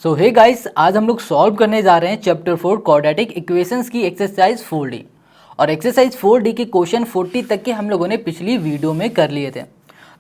सो hey guys, आज हम लोग सॉल्व करने जा रहे हैं चैप्टर 4 क्वाड्रेटिक इक्वेशंस की एक्सरसाइज 4D। और एक्सरसाइज 4D के क्वेश्चन 40 तक के हम लोगों ने पिछली वीडियो में कर लिए थे।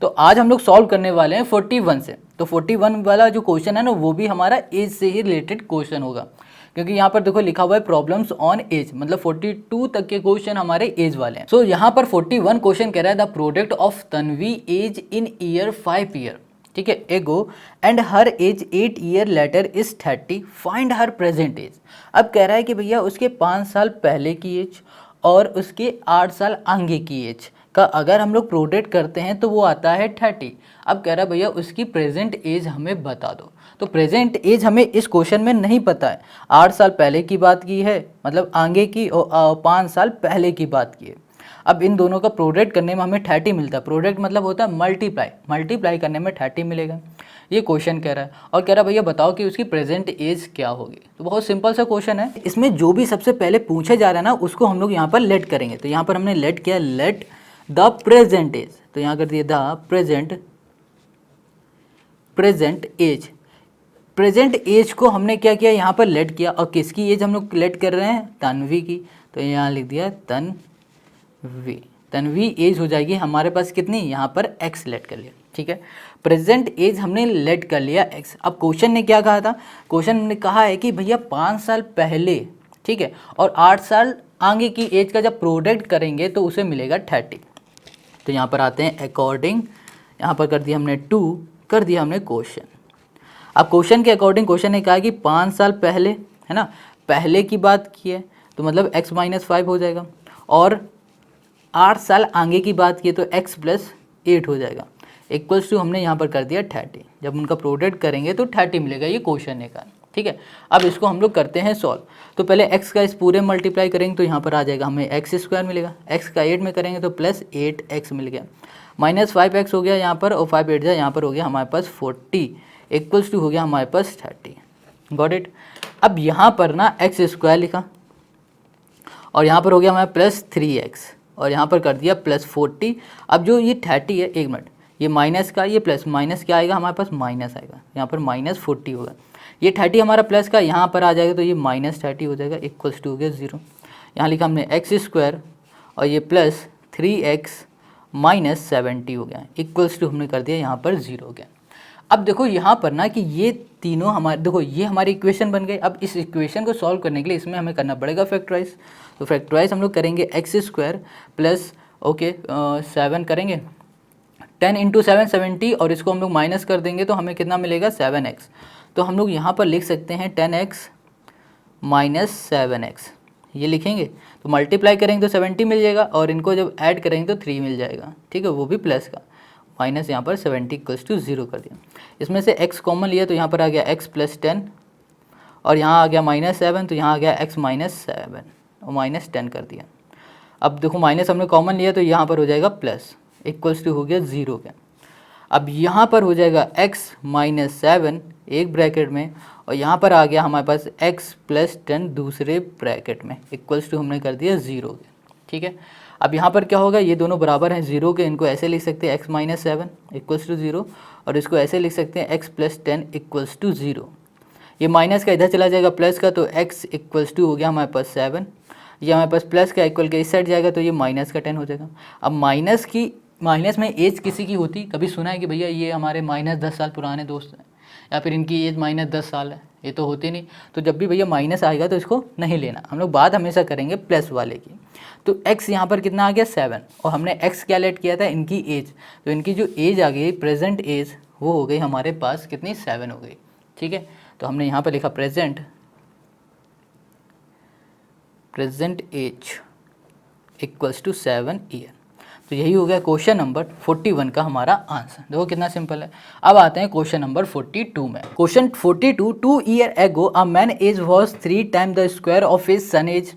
तो आज हम लोग सॉल्व करने वाले हैं 41 से। तो 41 वाला जो क्वेश्चन है ना, वो भी हमारा एज से ही रिलेटेड क्वेश्चन होगा, क्योंकि यहाँ पर देखो लिखा हुआ है प्रॉब्लम्स ऑन एज, मतलब 42 तक के क्वेश्चन हमारे एज वाले हैं। सो यहाँ पर 41 क्वेश्चन कह रहा है the product of Tanvi age in year 5 year, ठीक है, ago and her age 8 year later is 30, find her present age. अब कह रहा है कि भैया उसके 5 साल पहले की एज और उसके 8 साल आगे की एज का अगर हम लोग प्रोडक्ट करते हैं तो वो आता है 30। अब कह रहा है भैया उसकी प्रेजेंट एज हमें बता दो। तो प्रेजेंट एज हमें इस क्वेश्चन में नहीं पता है। 8 साल पहले की बात की है, मतलब आगे की, और 5 साल पहले की बात की है। अब इन दोनों का प्रोडक्ट करने में हमें 30 मिलता है। प्रोडक्ट मतलब होता है मल्टीप्लाई करने में 30 मिलेगा। ये क्वेश्चन कह रहा है और कह रहा है भैया बताओ कि उसकी प्रेजेंट एज क्या होगी। तो बहुत सिंपल सा क्वेश्चन है। इसमें जो भी सबसे पहले पूछे जा रहा है ना, उसको हम लोग यहाँ पर लेट करेंगे। तो यहाँ पर हमने लेट किया, लेट द प्रेजेंट एज। तो यहाँ कर दिया the present age. Present age को हमने क्या किया, यहाँ पर लेट किया। और किसकी एज हम लोग लेट कर रहे हैं? तन्वी की। तो यहाँ लिख दिया तन्वी एज हो जाएगी हमारे पास कितनी, यहाँ पर x लेट कर लिया, ठीक है। प्रेजेंट एज हमने लेट कर लिया x। अब क्वेश्चन ने क्या कहा था? क्वेश्चन ने कहा है कि भैया 5 साल पहले, ठीक है, और 8 साल आगे की एज का जब प्रोडक्ट करेंगे तो उसे मिलेगा 30। तो यहाँ पर आते हैं अकॉर्डिंग, यहाँ पर कर दिया हमने टू, कर दिया हमने क्वेश्चन। अब क्वेश्चन के अकॉर्डिंग क्वेश्चन ने कहा कि 5 साल पहले, है ना, पहले की बात की है तो मतलब x - 5 हो जाएगा, और 8 साल आगे की बात की तो x + 8 हो जाएगा, इक्वल्स टू हमने यहाँ पर कर दिया 30। जब उनका प्रोडक्ट करेंगे तो 30 मिलेगा, ये क्वेश्चन ने कहा, ठीक है। अब इसको हम लोग करते हैं सॉल्व। तो पहले x का इस पूरे मल्टीप्लाई करेंगे तो यहाँ पर आ जाएगा हमें x² मिलेगा। x का 8 में करेंगे तो +8x मिल गया, -5x हो गया यहाँ पर, और 5 8 यहाँ पर हो गया हमारे पास 40, इक्वल्स टू हो गया हमारे पास 30। Got it. अब यहाँ पर ना x² लिखा और यहाँ पर हो गया हमारे +3x, और यहाँ पर कर दिया +40। अब जो ये 30 है, एक मिनट, ये माइनस का, ये प्लस, माइनस क्या आएगा हमारे पास? माइनस आएगा, यहाँ पर -40 होगा। ये 30 हमारा प्लस का यहाँ पर आ जाएगा तो ये -30 हो जाएगा, इक्वल्स टू हो गया 0। यहाँ लिखा हमने x² और ये +3x - 70 हो गया, इक्वल्स टू हमने कर दिया यहाँ पर 0 हो गया। अब देखो यहाँ पर ना कि ये तीनों हमारे, देखो ये हमारी इक्वेशन बन गई। अब इस इक्वेशन को सॉल्व करने के लिए इसमें हमें करना पड़ेगा फैक्टराइज। तो फैक्टराइज हम लोग करेंगे x² प्लस 7 करेंगे, 10 × 7 70, और इसको हम लोग माइनस कर देंगे तो हमें कितना मिलेगा? 7x। तो हम लोग यहाँ पर लिख सकते हैं 10x - 7x, ये लिखेंगे। तो मल्टीप्लाई करेंगे तो 70 मिल जाएगा, और इनको जब ऐड करेंगे तो 3 मिल जाएगा, ठीक है, वो भी प्लस का, माइनस यहाँ पर 70 = 0 कर दिया। इसमें से x कॉमन लिया तो यहाँ पर आ गया x + 10, और यहाँ आ गया -7, तो यहाँ आ गया x - 7 और -10 कर दिया। अब देखो माइनस हमने कॉमन लिया तो यहाँ पर हो जाएगा प्लस, इक्वल्स टू हो गया 0 का। अब यहाँ पर हो जाएगा x - 7 एक ब्रैकेट में, और यहाँ पर आ गया हमारे पास x + 10 दूसरे ब्रैकेट में, इक्वल्स टू हमने कर दिया 0 के, ठीक है। अब यहाँ पर क्या होगा, ये दोनों बराबर हैं 0 के, इनको ऐसे लिख सकते हैं x - 7 इक्वल्स टू 0, और इसको ऐसे लिख सकते हैं x + 10 इक्वल्स टू 0। ये माइनस का इधर चला जाएगा प्लस का, तो x इक्वल्स टू हो गया हमारे पास 7, ये हमारे पास प्लस का इक्वल के इस साइड जाएगा तो ये माइनस का 10 हो जाएगा। अब माइनस में एज किसी की होती, कभी सुना है कि भैया ये हमारे -10 साल पुराने दोस्त हैं, या फिर इनकी एज -10 साल है? ये तो होती नहीं। तो जब भी भैया माइनस आएगा तो इसको नहीं लेना, हम लोग बात हमेशा करेंगे प्लस वाले की। तो x यहाँ पर कितना आ गया? 7, और हमने x क्या लेट किया था? इनकी एज। तो इनकी जो एज आ गई, प्रेजेंट एज, वो हो गई हमारे पास कितनी? 7 हो गई, ठीक है। तो हमने यहाँ पर लिखा present age equals to 7 year. तो यही हो गया क्वेश्चन नंबर 41 का हमारा आंसर। देखो कितना सिंपल है। अब आते हैं क्वेश्चन नंबर 42 में। Question 42, 2 year ago a man age was 3 time the square of his son age.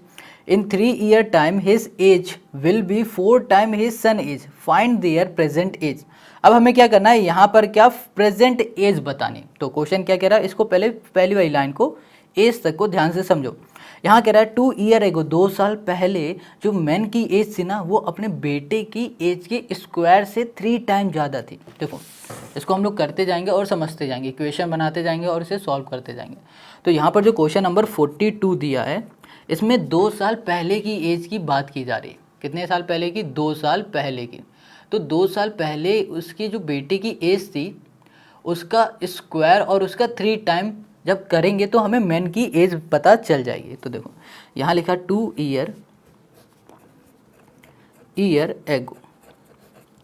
In 3 year time his age will be 4 time his son age, find their present age. अब हमें क्या करना है, यहाँ पर क्या present as बतानी। तो क्वेश्चन क्या कह रहा है, इसको पहले पहली वाली लाइन को एज तक को ध्यान से समझो। यहाँ कह रहा है 2 ईयर एगो, 2 साल पहले जो मैन की एज थी ना वो अपने बेटे की एज के स्क्वायर से 3 टाइम ज़्यादा थी। देखो इसको हम लोग करते जाएंगे और समझते जाएंगे, इक्वेशन बनाते जाएंगे और इसे सॉल्व करते जाएंगे। तो यहाँ पर जो क्वेश्चन नंबर 42 दिया है इसमें 2 साल पहले की एज की बात की जा रही है। कितने साल पहले की? 2 साल पहले की। तो 2 साल पहले उसकी जो बेटे की एज थी उसका स्क्वायर और उसका 3 टाइम जब करेंगे तो हमें मैन की एज पता चल जाएगी। तो देखो यहाँ लिखा 2 ईयर एगो,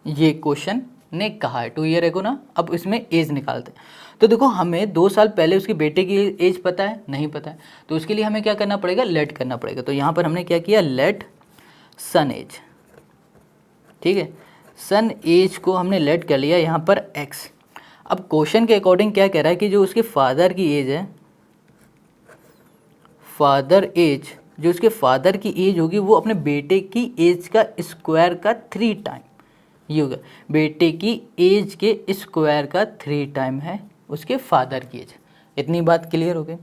ये क्वेश्चन ने कहा है 2 ईयर एगो ना। अब इसमें एज निकालते हैं। तो देखो हमें 2 साल पहले उसके बेटे की एज पता है? नहीं पता है। तो उसके लिए हमें क्या करना पड़ेगा? लेट करना पड़ेगा। तो यहाँ पर हमने क्या किया? लेट सन एज। ठीक है, सन एज को हमने लेट कर लिया यहाँ पर एक्स। अब क्वेश्चन के अकॉर्डिंग क्या कह रहा है कि जो उसके फादर की एज है, फादर एज, जो उसके फादर की एज होगी वो अपने बेटे की एज का स्क्वायर का 3 टाइम, ये होगा बेटे की एज के स्क्वायर का 3 टाइम है उसके फादर की एज। इतनी बात क्लियर हो गई।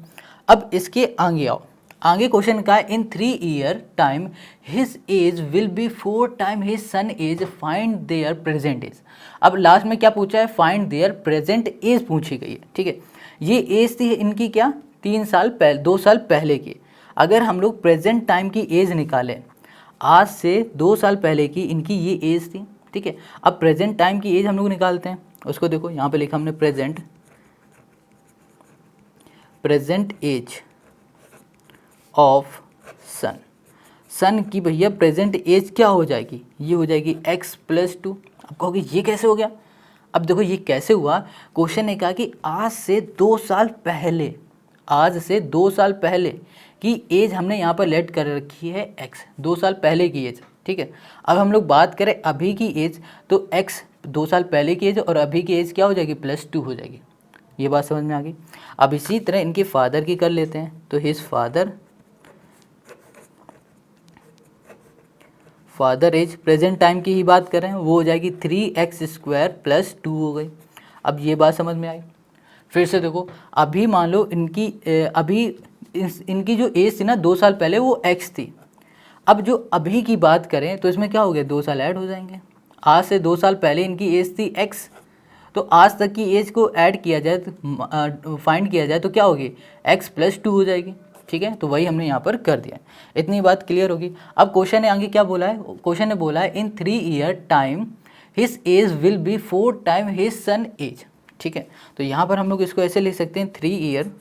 अब इसके आगे आओ। आगे क्वेश्चन का in 3 year time his age will be 4 time his son age, find their present age. अब लास्ट में क्या पूछा है? फाइंड देयर प्रेजेंट एज पूछी गई है। ठीक है, ये एज थी इनकी क्या? 3 साल पहले, 2 साल पहले की। अगर हम लोग प्रेजेंट टाइम की एज निकालें, आज से 2 साल पहले की इनकी ये एज थी। ठीक है, अब प्रेजेंट टाइम की एज हम लोग निकालते हैं। उसको देखो यहाँ पे लिखा हमने प्रेजेंट एज ऑफ सन। सन की भैया प्रेजेंट एज क्या हो जाएगी? ये हो जाएगी x+2। अब कहोगे ये कैसे हो गया? अब देखो ये कैसे हुआ, क्वेश्चन ने कहा कि आज से 2 साल पहले, आज से 2 साल पहले की एज हमने यहाँ पर लेट कर रखी है x, 2 साल पहले की एज। ठीक है, अब हम लोग बात करें अभी की एज, तो x 2 साल पहले की एज और अभी की एज क्या हो जाएगी? +2 हो जाएगी। ये बात समझ में आ गई। अब इसी तरह इनके फादर की कर लेते हैं। तो his father age present time की ही बात कर रहे हैं, वो हो जाएगी 3x² + 2 हो गई। अब ये बात समझ में आई। फिर से देखो, अभी मान लो इनकी इनकी जो एज थी ना 2 साल पहले वो x थी। अब जो अभी की बात करें तो इसमें क्या हो गया? 2 साल ऐड हो जाएंगे। आज से 2 साल पहले इनकी एज थी x, तो आज तक की एज को ऐड किया जाए तो फाइंड किया जाए तो क्या होगी? x+2 हो जाएगी। ठीक है, तो वही हमने यहाँ पर कर दिया। इतनी बात क्लियर होगी। अब क्वेश्चन ने आगे क्या बोला है? क्वेश्चन ने बोला है in 3 year time his age will be 4 time his son age. ठीक है, तो यहाँ पर हम लोग इसको ऐसे लिख सकते हैं 3 year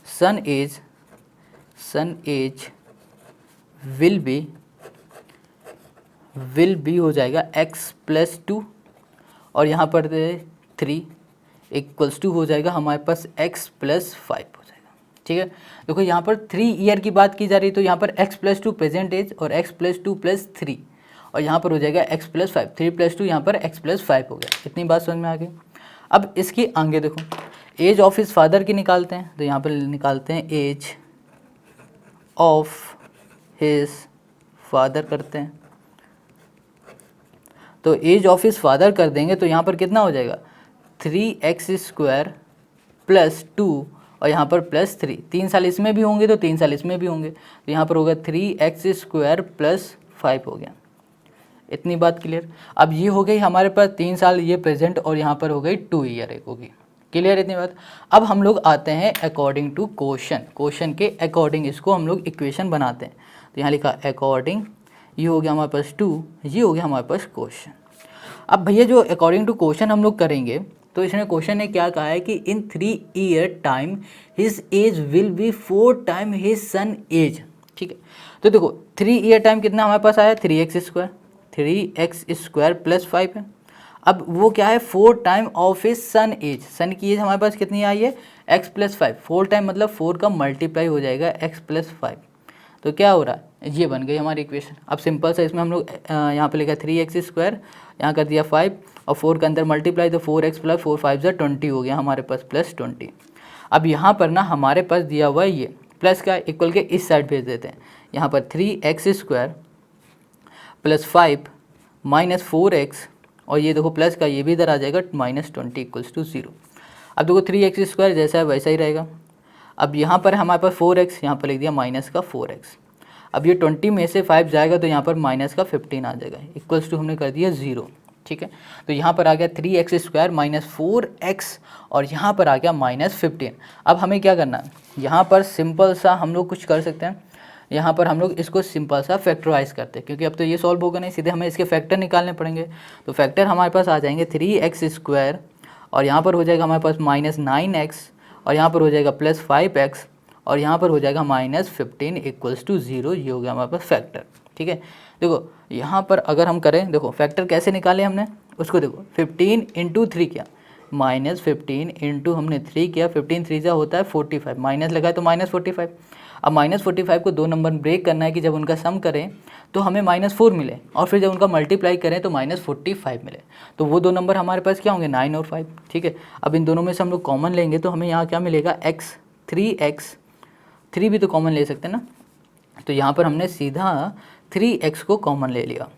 son age will be हो जाएगा x+2 और यहाँ पर 3 = हो जाएगा हमारे पास x+5 हो जाएगा। ठीक है, देखो यहाँ पर 3 ईयर की बात की जा रही है तो यहाँ पर x+2 प्रेजेंट एज और x+2 + 3 और यहाँ पर हो जाएगा x+5, 3+2 यहाँ पर x+5 हो गया। इतनी बात समझ में आ गई। अब इसके आगे देखो, एज ऑफ हिज फादर की निकालते हैं। तो यहाँ पर निकालते हैं एज ऑफ हिज फादर करते हैं। तो एज ऑफ हिज फादर कर देंगे तो यहाँ पर कितना हो जाएगा? 3x² + 2 और यहाँ पर +3। 3 साल इसमें भी होंगे तो 3 साल इसमें भी होंगे, तो यहाँ पर होगा 3x² + 5 हो गया। इतनी बात क्लियर। अब ये हो गई हमारे पास 3 साल ये प्रेजेंट और यहाँ पर हो गई 2 ईयर एक होगी। क्लियर इतनी बात। अब हम लोग आते हैं अकॉर्डिंग टू क्वेश्चन के अकॉर्डिंग इसको हम लोग इक्वेशन बनाते हैं। तो यहाँ लिखा अकॉर्डिंग, ये हो गया हमारे पास 2, ये हो गया हमारे पास क्वेश्चन। अब भैया जो अकॉर्डिंग टू क्वेश्चन हम लोग करेंगे तो इसमें क्वेश्चन ने क्या कहा है कि in 3 year time his age will be 4 time his son age. ठीक है, तो देखो 3 ईयर टाइम कितना हमारे पास आया? 3x² + 5 है। अब वो क्या है? 4 time of his son age. Son की एज हमारे पास कितनी आई है? x+5। 4 टाइम मतलब 4 का मल्टीप्लाई हो जाएगा x+5। तो क्या हो रहा है? ये बन गई हमारी इक्वेशन। अब सिंपल सा इसमें हम लोग यहाँ पे लिखा 3x², यहाँ कर दिया 5 और 4 के अंदर मल्टीप्लाई तो 4x + 4 5 = 20 हो गया हमारे पास +20। अब यहाँ पर ना हमारे पास दिया हुआ है ये प्लस का इक्वल के इस साइड भेज देते हैं। यहाँ पर 3x² + 5 - 4x और ये देखो प्लस का ये भी इधर आ जाएगा -20 = 0। अब देखो 3x² जैसा है वैसा ही रहेगा। अब यहाँ पर हमारे पास 4x, यहाँ पर लिख दिया माइनस का 4x। अब ये 20 में से 5 जाएगा तो यहाँ पर माइनस का 15 आ जाएगा, इक्वल्स टू हमने कर दिया 0। ठीक है, तो यहाँ पर आ गया 3x² माइनस 4x और यहाँ पर आ गया माइनस 15। अब हमें क्या करना है, यहाँ पर सिंपल सा हम लोग कुछ कर सकते हैं, यहाँ पर हम लोग इसको सिंपल सा फैक्टराइज करते हैं, क्योंकि अब तो ये सॉल्व होगा नहीं, सीधे हमें इसके फैक्टर निकालने पड़ेंगे। तो फैक्टर हमारे पास आ जाएंगे 3x² और यहाँ पर हो जाएगा हमारे पास माइनस 9x और यहाँ पर हो जाएगा प्लस 5x और यहाँ पर हो जाएगा माइनस 15 इक्वल्स टू 0। ये हो गया हमारे पास फैक्टर। ठीक है, देखो यहाँ पर अगर हम करें, देखो फैक्टर कैसे निकाले हमने उसको, देखो 15 इंटू 3 किया, माइनस 15 इंटू हमने 3 किया, 15 3 होता है 45, माइनस लगाए तो माइनस 45। अब माइनस 45 को 2 नंबर ब्रेक करना है कि जब उनका सम करें तो हमें -4 मिले और फिर जब उनका मल्टीप्लाई करें तो -45 मिले। तो वो 2 नंबर हमारे पास क्या होंगे, 9 और 5। ठीक है, अब इन दोनों में से हम लोग कॉमन लेंगे तो हमें यहाँ क्या मिलेगा, x, 3x, 3 भी तो कॉमन ले सकते हैं ना, तो यहाँ पर हमने सीधा 3x को कॉमन ले लिया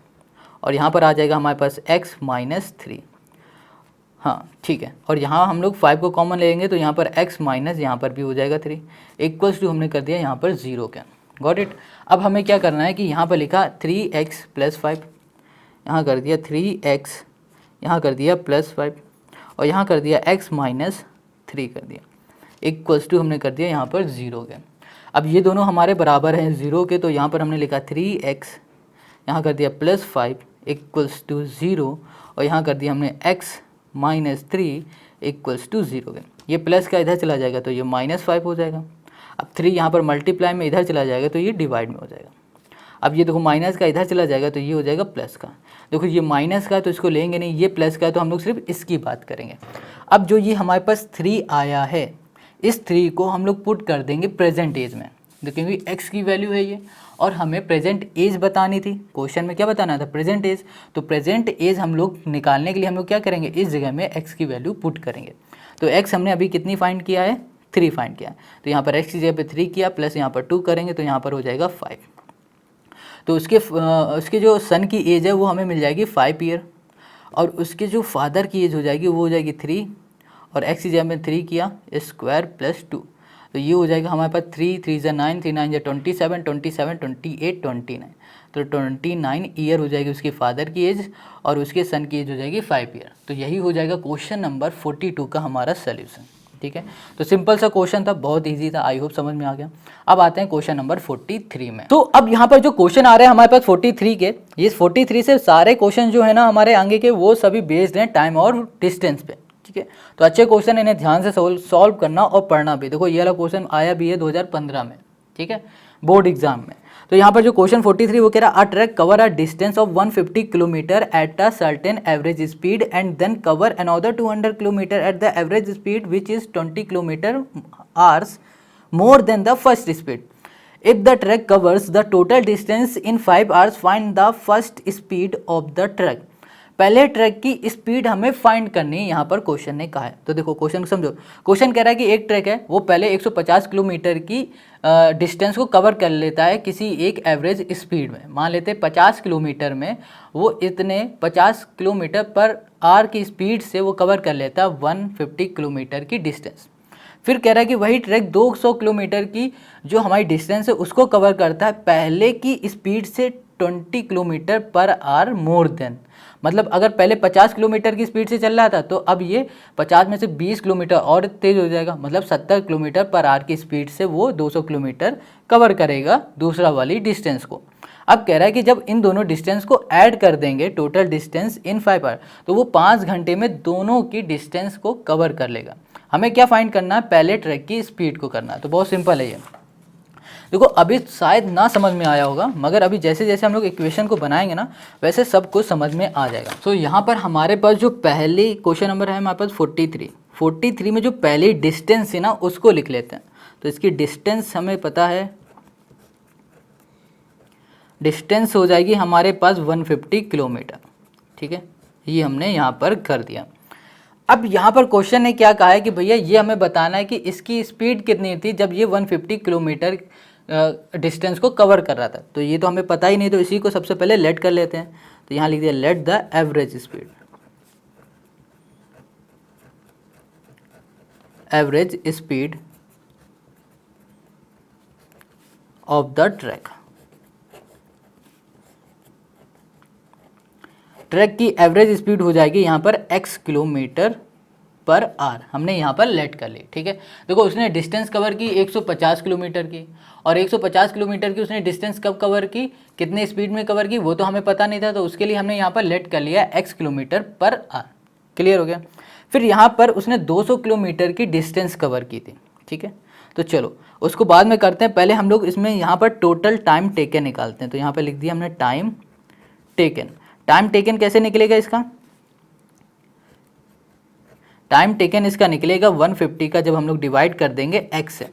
और यहाँ पर आ जाएगा हमारे पास x माइनस 3। हाँ ठीक है, और यहाँ हम लोग 5 को कॉमन लेंगे तो यहाँ पर x माइनस यहाँ पर भी हो जाएगा 3 इक्वल्स टू हमने कर दिया यहाँ पर 0 का। Got it. अब हमें क्या करना है कि यहाँ पर लिखा 3x प्लस 5, यहाँ कर दिया 3x, यहाँ कर दिया प्लस 5 और यहाँ कर दिया x माइनस 3 कर दिया इक्वल्स टू हमने कर दिया यहाँ पर 0 के। अब ये दोनों हमारे बराबर हैं 0 के, तो यहाँ पर हमने लिखा 3x, यहाँ कर दिया प्लस 5 इक्वल्स टू 0 और यहाँ कर दिया हमने x माइनस 3 इक्वल्स टू 0 के। ये प्लस का इधर चला जाएगा तो ये -5 हो जाएगा। अब 3 यहाँ पर मल्टीप्लाई में इधर चला जाएगा तो ये डिवाइड में हो जाएगा। अब ये देखो माइनस का इधर चला जाएगा तो ये हो जाएगा प्लस का। देखो ये माइनस का तो इसको लेंगे नहीं, ये प्लस का है तो हम लोग सिर्फ इसकी बात करेंगे। अब जो ये हमारे पास 3 आया है, इस 3 को हम लोग पुट कर देंगे प्रेजेंट एज में, क्योंकि x की वैल्यू है ये और हमें प्रेजेंट एज बतानी थी। क्वेश्चन में क्या बताना था, प्रेजेंट एज। तो प्रेजेंट एज हम लोग निकालने के लिए हम लोग क्या करेंगे, इस जगह में x की वैल्यू पुट करेंगे। तो x हमने अभी कितनी फाइंड किया है, 3 फाइंड किया। तो यहाँ पर x की जगह पे 3 किया, प्लस यहाँ पर 2 करेंगे तो यहाँ पर हो जाएगा 5। तो उसके जो सन की एज है वो हमें मिल जाएगी 5 ईयर और उसके जो फादर की एज हो जाएगी वो हो जाएगी 3 और x की जगह में 3 किया स्क्वायर प्लस 2, तो ये हो जाएगा हमारे पास 3 3 ज़ा 9, 3 9 ज़ा 27, 27 28 29, तो 29 ईयर हो जाएगी उसके फादर की एज और उसके सन की एज हो जाएगी 5 ईयर। तो यही हो जाएगा क्वेश्चन नंबर 42 का हमारा सोल्यूशन। ठीक है, तो सिंपल सा क्वेश्चन था, बहुत इजी था, आई होप समझ में आ गया। अब आते हैं क्वेश्चन नंबर 43 में। तो अब यहाँ पर जो क्वेश्चन आ रहे हैं हमारे पास 43 के, ये 43 से सारे क्वेश्चन जो है ना हमारे आगे के वो सभी बेस्ड हैं टाइम और डिस्टेंस पे। ठीक है, तो अच्छे क्वेश्चन इन्हें ध्यान से सॉल्व करना और पढ़ना भी। देखो ये वाला क्वेश्चन आया भी है 2015 में, ठीक है, बोर्ड एग्जाम में। तो यहाँ पर जो क्वेश्चन 43 वो कह रहा है a truck cover a distance of 150 kilometre at a certain average speed and then cover another 200 kilometre at the average speed which is 20 kilometre hours more than the first speed. If the truck covers the total distance in 5 hours find the first speed of the truck. पहले truck की speed हमें find करनी है, यहाँ पर question ने कहा है। तो देखो क्वेश्चन समझो, क्वेश्चन कह रहा है कि एक ट्रक है वो पहले 150 किलोमीटर की डिस्टेंस को कवर कर लेता है किसी एक एवरेज स्पीड में। मान लेते हैं 50 किलोमीटर में वो इतने 50 किलोमीटर पर आवर की स्पीड से वो कवर कर लेता है 150 किलोमीटर की डिस्टेंस। फिर कह रहा है कि वही ट्रक 200 किलोमीटर की जो हमारी डिस्टेंस है उसको कवर करता है पहले की स्पीड से 20 kilometre per our more than. मतलब अगर पहले 50 किलोमीटर की स्पीड से चल रहा था तो अब ये 50 में से 20 किलोमीटर और तेज़ हो जाएगा, मतलब 70 किलोमीटर पर आवर की स्पीड से वो 200 किलोमीटर कवर करेगा दूसरा वाली डिस्टेंस को। अब कह रहा है कि जब इन दोनों डिस्टेंस को ऐड कर देंगे टोटल डिस्टेंस इन 5 आवर तो वो 5 घंटे में दोनों की डिस्टेंस को कवर कर लेगा। हमें क्या फाइंड करना है, पहले ट्रक की स्पीड को करना है। तो बहुत सिंपल है ये। देखो अभी शायद ना समझ में आया होगा, मगर अभी जैसे जैसे हम लोग इक्वेशन को बनाएंगे ना वैसे सब कुछ समझ में आ जाएगा। तो यहाँ पर हमारे पास जो पहले क्वेश्चन नंबर है हमारे पास 43 में जो पहली डिस्टेंस है ना उसको लिख लेते हैं। तो इसकी डिस्टेंस हमें पता है, डिस्टेंस हो जाएगी हमारे पास 150 किलोमीटर। ठीक है, ये हमने यहाँ पर कर दिया। अब यहाँ पर क्वेश्चन ने क्या कहा है कि भैया ये हमें बताना है कि इसकी स्पीड कितनी थी जब ये 150 किलोमीटर डिस्टेंस को कवर कर रहा था। तो ये तो हमें पता ही नहीं, तो इसी को सबसे पहले लेट कर लेते हैं। तो यहाँ लिख दिया let the average speed. Average speed of the track. Track की एवरेज स्पीड हो जाएगी यहाँ पर x किलोमीटर पर आवर, हमने यहाँ पर लेट कर ली। ठीक है, देखो उसने डिस्टेंस कवर की 150 किलोमीटर की, और 150 किलोमीटर की उसने डिस्टेंस कब कवर की, कितने स्पीड में कवर की, वो तो हमें पता नहीं था, तो उसके लिए हमने यहाँ पर लेट कर लिया x kilometre per our. Clear हो गया। फिर यहाँ पर उसने 200 किलोमीटर की डिस्टेंस कवर की थी। ठीक है, तो चलो उसको बाद में करते हैं, पहले हम लोग इसमें यहाँ पर टोटल टाइम टेकन निकालते हैं। तो यहाँ पर लिख दिया हमने टाइम टेकन। टाइम टेकन कैसे निकलेगा इसका, टाइम टेकन इसका निकलेगा 150 का जब हम लोग डिवाइड कर देंगे x से।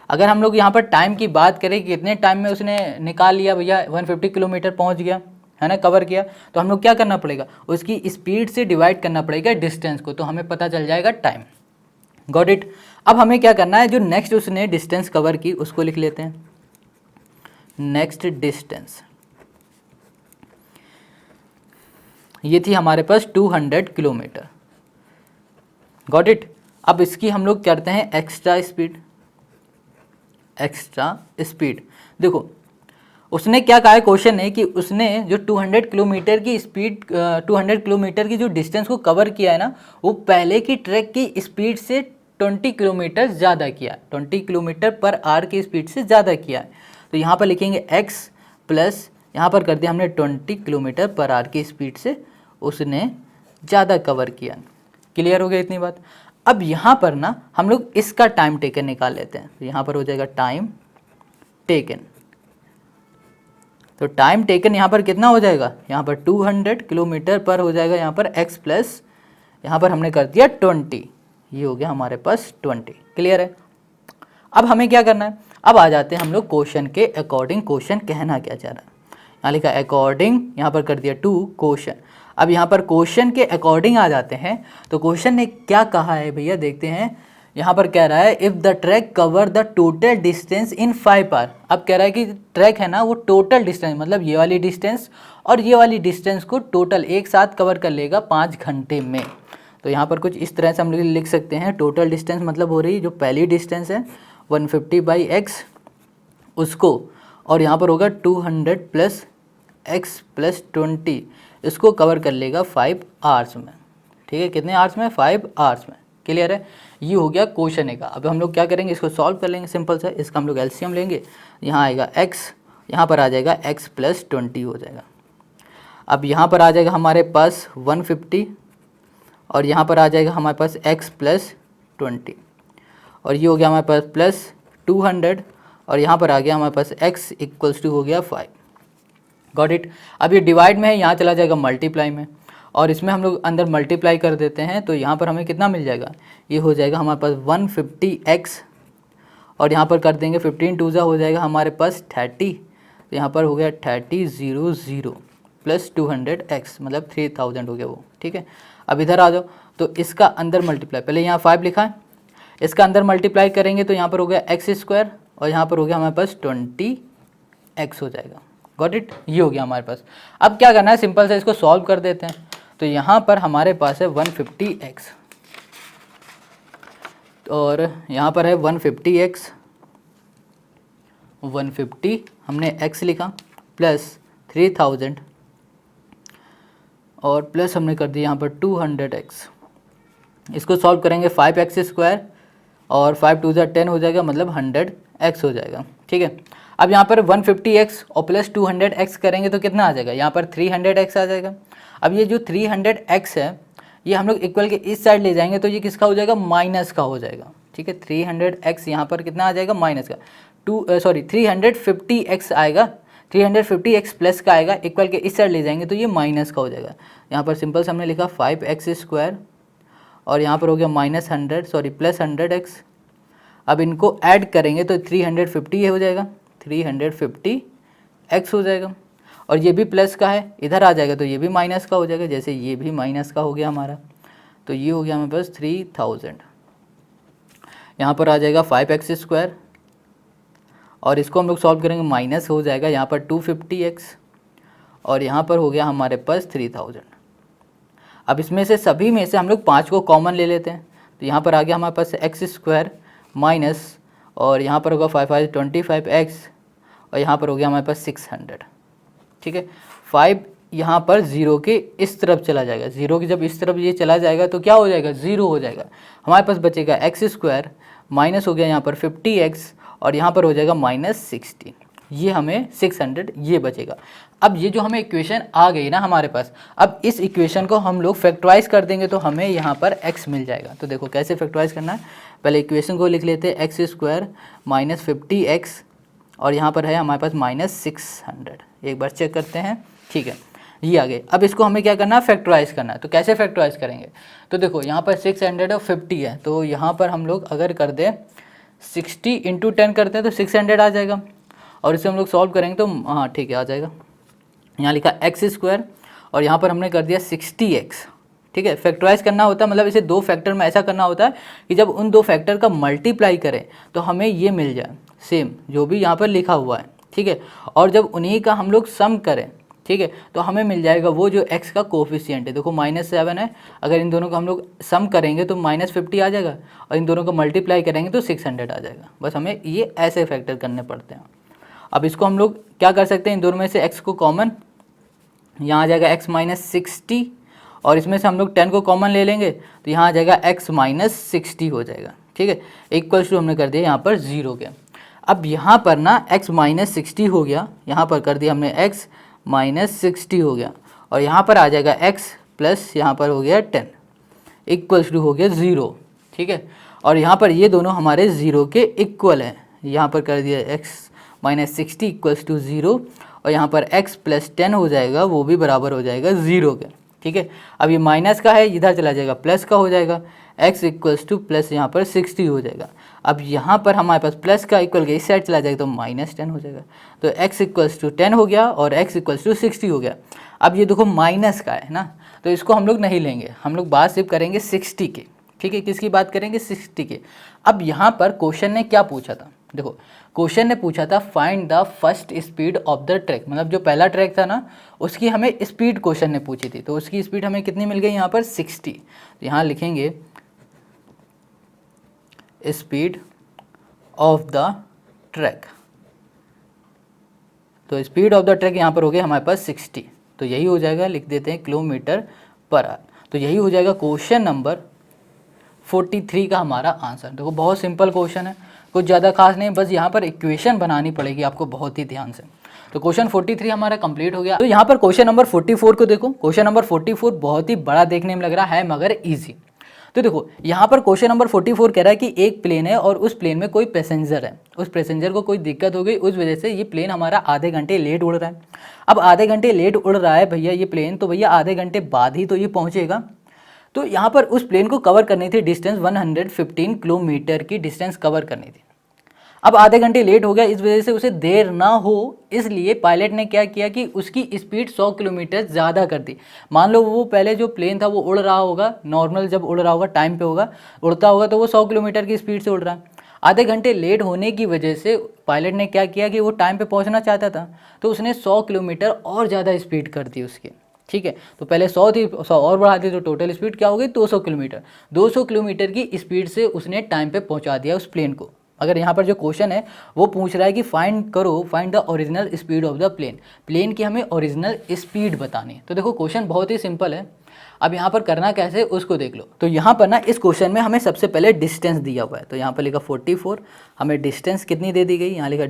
अगर हम लोग यहाँ पर टाइम की बात करें कि कितने टाइम में उसने निकाल लिया भैया 150 किलोमीटर पहुँच गया है ना, कवर किया, तो हम लोग क्या करना पड़ेगा, उसकी स्पीड से डिवाइड करना पड़ेगा डिस्टेंस को, तो हमें पता चल जाएगा टाइम। Got it. अब हमें क्या करना है, जो नेक्स्ट उसने डिस्टेंस कवर की उसको लिख लेते हैं, नेक्स्ट डिस्टेंस, ये थी हमारे पास 200 किलोमीटर। Got it. अब इसकी हम लोग करते हैं एक्स्ट्रा स्पीड। एक्स्ट्रा स्पीड, देखो उसने क्या कहा है क्वेश्चन है कि उसने जो 200 किलोमीटर की स्पीड 200 किलोमीटर की जो डिस्टेंस को कवर किया है ना, वो पहले की ट्रैक की स्पीड से 20 किलोमीटर ज़्यादा किया, 20 किलोमीटर पर आवर की स्पीड से ज़्यादा किया है। तो यहाँ पर लिखेंगे x प्लस यहाँ पर कर दिया हमने 20 किलोमीटर पर आवर की स्पीड से उसने ज़्यादा कवर किया। क्लियर हो गया इतनी बात। अब यहाँ पर ना हम लोग इसका टाइम टेकन निकाल लेते हैं। तो यहाँ पर हो जाएगा टाइम टेकन, तो टाइम टेकन यहाँ पर कितना हो जाएगा, यहाँ पर 200 किलोमीटर पर हो जाएगा यहाँ पर x प्लस यहाँ पर हमने कर दिया 20, ये हो गया हमारे पास 20। क्लियर है। अब हमें क्या करना है, अब आ जाते हैं हम लोग क्वेश्चन के अकॉर्डिंग, क्वेश्चन कहना क्या चाह रहा है। यहाँ लिखा अकॉर्डिंग, यहाँ पर कर दिया टू क्वेश्चन। अब यहाँ पर क्वेश्चन के अकॉर्डिंग आ जाते हैं, तो क्वेश्चन ने क्या कहा है भैया, देखते हैं। यहाँ पर कह रहा है if the track cover the total distance in 5 hour. अब कह रहा है कि ट्रैक है ना वो टोटल डिस्टेंस, मतलब ये वाली डिस्टेंस और ये वाली डिस्टेंस को टोटल एक साथ कवर कर लेगा 5 घंटे में। तो यहाँ पर कुछ इस तरह से हम लोग लिख सकते हैं, टोटल डिस्टेंस मतलब हो रही जो पहली डिस्टेंस है 150/x उसको, और यहाँ पर होगा 200 प्लस x प्लस 20, इसको कवर कर लेगा 5 आवर्स में। ठीक है, कितने आवर्स में, 5 आवर्स में। क्लियर है, ये हो गया क्वेश्चन का। अब हम लोग क्या करेंगे, इसको सॉल्व कर लेंगे, सिंपल सा। इसका हम लोग एलसीएम लेंगे, यहाँ आएगा x, यहाँ पर आ जाएगा x प्लस 20 हो जाएगा। अब यहाँ पर आ जाएगा हमारे पास 150 और यहाँ पर आ जाएगा हमारे पास x प्लस 20, और ये हो गया हमारे पास प्लस 200, और यहाँ पर आ गया हमारे पास x इक्वल्स टू हो गया 5। Got it. अब ये डिवाइड में है, यहाँ चला जाएगा मल्टीप्लाई में, और इसमें हम लोग अंदर मल्टीप्लाई कर देते हैं, तो यहाँ पर हमें कितना मिल जाएगा, ये हो जाएगा हमारे पास 150x, और यहाँ पर कर देंगे 15 2 हो जाएगा हमारे पास 30, तो यहाँ पर हो गया 3000 प्लस 200x मतलब 3000 हो गया वो। ठीक है, अब इधर आ जाओ, तो इसका अंदर मल्टीप्लाई, पहले यहाँ 5 लिखा है, इसका अंदर मल्टीप्लाई करेंगे तो यहाँ पर हो गया x² और यहाँ पर हो गया हमारे पास 20x हो जाएगा। गॉट इट, ये हो गया हमारे पास। अब क्या करना है, सिंपल से इसको सॉल्व कर देते हैं। तो यहाँ पर हमारे पास है 150x और यहाँ पर है 150x, 150 हमने x लिखा प्लस 3000 और प्लस हमने कर दिया यहाँ पर 200x। इसको सॉल्व करेंगे 5x² और 5 2 10 हो जाएगा, मतलब 100x हो जाएगा। ठीक है, अब यहाँ पर 150x और प्लस 200x करेंगे तो कितना आ जाएगा, यहाँ पर 300x आ जाएगा। अब ये जो 300x है ये हम लोग इक्वल के इस साइड ले जाएंगे तो ये किसका हो जाएगा, माइनस का हो जाएगा। ठीक है, 300x यहाँ पर कितना आ जाएगा, माइनस का 350x आएगा, 350x प्लस का आएगा, इक्वल के इस साइड ले जाएंगे तो ये माइनस का हो जाएगा। यहाँ पर सिंपल से हमने लिखा 5x² और यहाँ पर हो गया प्लस 100x। अब इनको ऐड करेंगे तो 350 ये हो जाएगा, 350x हो जाएगा, और ये भी प्लस का है, इधर आ जाएगा तो ये भी माइनस का हो जाएगा, जैसे ये भी माइनस का हो गया हमारा, तो ये हो गया हमारे पास 3000। यहाँ पर आ जाएगा 5x² और इसको हम लोग सॉल्व करेंगे, माइनस हो जाएगा यहाँ पर 250x और यहाँ पर हो गया हमारे पास 3000। अब इसमें से सभी में से हम लोग 5 को कॉमन ले लेते हैं, तो यहाँ पर आ गया हमारे पास एक्स स्क्वायर माइनस, और यहाँ पर होगा 5 5 25x, और यहाँ पर हो गया हमारे पास 600। ठीक है, 5 यहाँ पर 0 के इस तरफ चला जाएगा, 0 की जब इस तरफ ये चला जाएगा तो क्या हो जाएगा, 0 हो जाएगा। हमारे पास बचेगा एक्स स्क्वायर माइनस हो गया यहाँ पर 50x, और यहाँ पर हो जाएगा -16, ये हमें 600 ये बचेगा। अब ये जो हमें इक्वेशन आ गई ना हमारे पास, अब इस इक्वेशन को हम लोग फैक्टराइज कर देंगे तो हमें यहाँ पर x मिल जाएगा। तो देखो कैसे फैक्टराइज करना है, पहले इक्वेशन को लिख लेते हैं, एक्स स्क्वायर माइनस 50x, और यहाँ पर है हमारे पास -600। एक बार चेक करते हैं, ठीक है, ये आ गए। अब इसको हमें क्या करना है, फैक्टराइज करना है। तो कैसे फैक्टराइज करेंगे, तो देखो यहाँ पर 600 और 50 है, तो यहाँ पर हम लोग अगर कर दें 60 × 10 करते हैं तो 600 आ जाएगा, और इसे हम लोग सॉल्व करेंगे तो हाँ ठीक है आ जाएगा। यहाँ लिखा एक्स स्क्वायर और यहाँ पर हमने कर दिया 60x। ठीक है, फैक्टराइज करना होता है मतलब इसे दो फैक्टर में ऐसा करना होता है कि जब उन दो फैक्टर का मल्टीप्लाई करें तो हमें ये मिल जाए सेम जो भी यहाँ पर लिखा हुआ है। ठीक है, और जब उन्हीं का हम लोग सम करें, ठीक है, तो हमें मिल जाएगा वो जो x का कोफिशिएंट है। देखो -7 है, अगर इन दोनों को हम लोग सम करेंगे तो -50 आ जाएगा, और इन दोनों को मल्टीप्लाई करेंगे तो 600 आ जाएगा। बस हमें ये ऐसे फैक्टर करने पड़ते हैं। अब इसको हम लोग क्या कर सकते हैं, इन दोनों में से x को कॉमन, यहाँ आ जाएगा x -60, और इसमें से हम लोग 10 को कॉमन ले लेंगे तो यहाँ आ जाएगा x -60 हो जाएगा। ठीक है, इक्वल्स टू हमने कर दिया यहाँ पर 0 के। अब यहाँ पर ना x -60 हो गया, यहाँ पर कर दिया हमने x -60 हो गया, और यहाँ पर आ जाएगा x प्लस यहाँ पर हो गया 10 इक्वल्स टू हो गया 0। ठीक है, और यहाँ पर ये दोनों हमारे 0 के इक्वल हैं, यहाँ पर कर दिया x -60 इक्वल्स टू 0, और यहाँ पर x प्लस 10 हो जाएगा, वो भी बराबर हो जाएगा 0 के। ठीक है, अब ये माइनस का है, इधर चला जाएगा प्लस का हो जाएगा, x इक्वल्स टू प्लस यहाँ पर 60 हो जाएगा। अब यहाँ पर हमारे पास प्लस का इक्वल के इस साइड चला जाएगा तो -10 हो जाएगा, तो x इक्वल्स टू 10 हो गया और x इक्वल्स टू 60 हो गया। अब ये देखो माइनस का है ना, तो इसको हम लोग नहीं लेंगे, हम लोग बात सिर्फ करेंगे 60 की। ठीक है, किसकी बात करेंगे, 60 की। अब यहाँ पर क्वेश्चन ने क्या पूछा था, देखो क्वेश्चन ने पूछा था find the first speed of the track, मतलब जो पहला ट्रैक था ना उसकी हमें स्पीड क्वेश्चन ने पूछी थी, तो उसकी स्पीड हमें कितनी मिल गई यहाँ पर 60। तो यहाँ लिखेंगे स्पीड ऑफ द ट्रैक, तो स्पीड ऑफ द ट्रैक यहाँ पर हो गया हमारे पास 60, तो यही हो जाएगा, लिख देते हैं km/h। तो यही हो जाएगा क्वेश्चन नंबर 43 का हमारा आंसर। देखो बहुत सिंपल क्वेश्चन है, कुछ ज़्यादा खास नहीं, बस यहाँ पर इक्वेशन बनानी पड़ेगी आपको बहुत ही ध्यान से। तो क्वेश्चन 43 हमारा कंप्लीट हो गया। तो यहाँ पर क्वेश्चन नंबर 44 को देखो, क्वेश्चन नंबर 44 बहुत ही बड़ा देखने में लग रहा है मगर इजी। तो देखो यहाँ पर क्वेश्चन नंबर 44 कह रहा है कि एक प्लेन है और उस प्लेन में कोई पैसेंजर है, उस पैसेंजर को कोई दिक्कत हो गई, उस वजह से ये प्लेन हमारा आधे घंटे लेट उड़ रहा है। अब आधे घंटे लेट उड़ रहा है भैया ये प्लेन, तो भैया आधे घंटे बाद ही तो ये पहुँचेगा। तो यहाँ पर उस प्लेन को कवर करनी थी डिस्टेंस 115 किलोमीटर की डिस्टेंस कवर करनी थी। अब आधे घंटे लेट हो गया, इस वजह से उसे देर ना हो इसलिए पायलट ने क्या किया कि उसकी स्पीड 100 किलोमीटर ज़्यादा कर दी। मान लो वो पहले जो प्लेन था वो उड़ रहा होगा, नॉर्मल जब उड़ रहा होगा टाइम पे होगा, उड़ता होगा तो वो 100 किलोमीटर की स्पीड से उड़ रहा है। आधे घंटे लेट होने की वजह से पायलट ने क्या किया कि वो टाइम पे पहुंचना चाहता था, तो उसने 100 किलोमीटर और ज़्यादा स्पीड कर दी उसकी। ठीक है, तो पहले 100 थी, 100 और बढ़ा दी, तो टोटल स्पीड क्या हो गई 200 किलोमीटर। 200 किलोमीटर की स्पीड से उसने टाइम पे पहुंचा दिया उस प्लेन को। अगर यहाँ पर जो क्वेश्चन है वो पूछ रहा है कि find the original speed of the plane, plane की हमें ओरिजिनल स्पीड बतानी है। तो देखो क्वेश्चन बहुत ही सिंपल है, अब यहाँ पर करना कैसे उसको देख लो। तो यहाँ पर ना इस क्वेश्चन में हमें सबसे पहले डिस्टेंस दिया हुआ है, तो यहाँ पर लिखा 44, हमें डिस्टेंस कितनी दे दी गई, यहाँ लिखा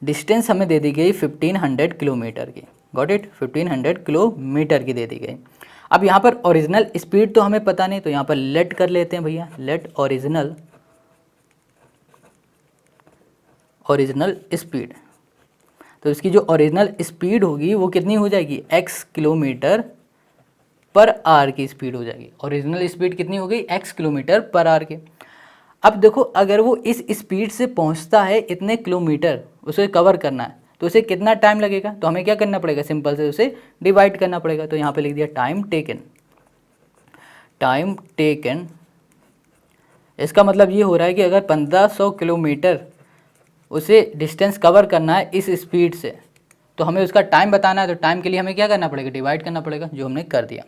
डिस्टेंस हमें दे दी गई 1500 किलोमीटर की। गॉट इट, 1500 किलोमीटर की दे दी गई। अब यहाँ पर ओरिजिनल स्पीड तो हमें पता नहीं, तो यहाँ पर लेट कर लेते हैं भैया, लेट ओरिजिनल स्पीड। तो इसकी जो ओरिजिनल स्पीड होगी वो कितनी हो जाएगी, x km/h की स्पीड हो जाएगी। ओरिजिनल स्पीड कितनी हो गई, x km/h की। अब देखो अगर वो इस स्पीड से पहुंचता है इतने किलोमीटर, उसे कवर करना है तो उसे कितना टाइम लगेगा, तो हमें क्या करना पड़ेगा, सिंपल से उसे डिवाइड करना पड़ेगा। तो यहाँ पे लिख दिया टाइम टेकन। इसका मतलब ये हो रहा है कि अगर 1500 किलोमीटर उसे डिस्टेंस कवर करना है इस स्पीड से, तो हमें उसका टाइम बताना है, तो टाइम के लिए हमें क्या करना पड़ेगा, डिवाइड करना पड़ेगा, जो हमने कर दिया।